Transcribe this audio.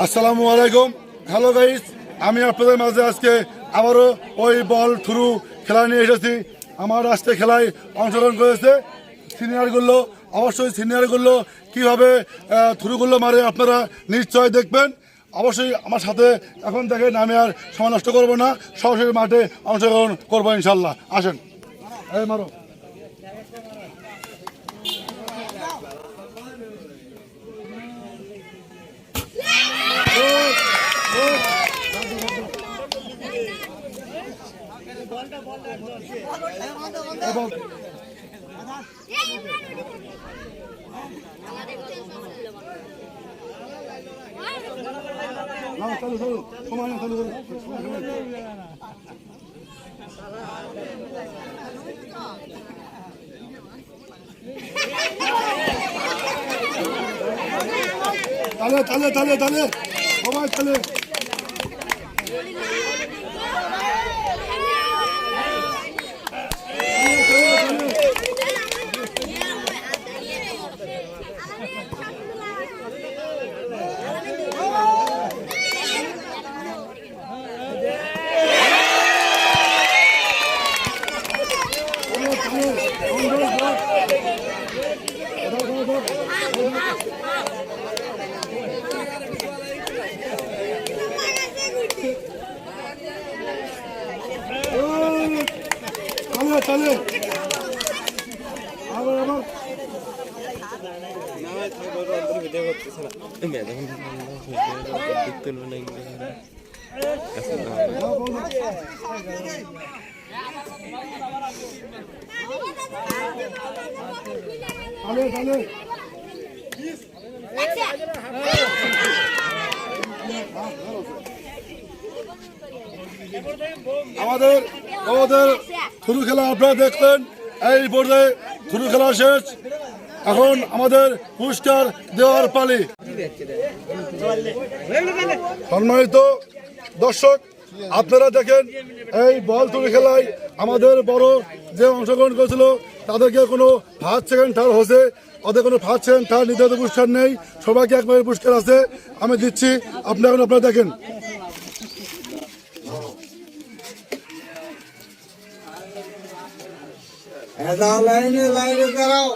আসসালামু আলাইকুম। Hello guys, আমি আপনাদের মাঝে আজকে আবারও ওই বল থ্রু খেলা নিয়ে এসেছি। আমার আজকে খেলায় অংশগ্রহণ করেছে সিনিয়রগুলো। অবশ্যই সিনিয়রগুলো কীভাবে থ্রুগুলো মারে আপনারা নিশ্চয় দেখবেন। অবশ্যই আমার সাথে এখন দেখেন, আমি আর সময় নষ্ট করবো না, সরাসরি মাঠে অংশগ্রহণ করবো ইনশাল্লাহ। আসেন, এই মারো। এবং চালু চালু সময় চালু করুন। তালে তালে তালে তালে সবাই তালে। চলে আবার আবার আমাদের থ্রু খেলা আপনারা দেখলেন। এই পর্যায়ে থ্রু খেলা শেষ, এখন আমাদের পুরস্কার দেওয়ার পালি। সম্মানিত দর্শক, আপনারা দেখেন এই বল থ্রু খেলায় আমাদের বড় যে অংশগ্রহণ করেছিল তাদেরকে কোনো ফার্স্ট সেকেন্ড থার্ড হয়েছে, ওদের কোনো ফার্স্ট সেকেন্ড থার্ড নির্ধারিত পুরস্কার নেই, সবাইকে একবারে পুরস্কার আছে, আমি দিচ্ছি। আপনারা দেখেন। লাইনে লাইনে দাঁড়াও।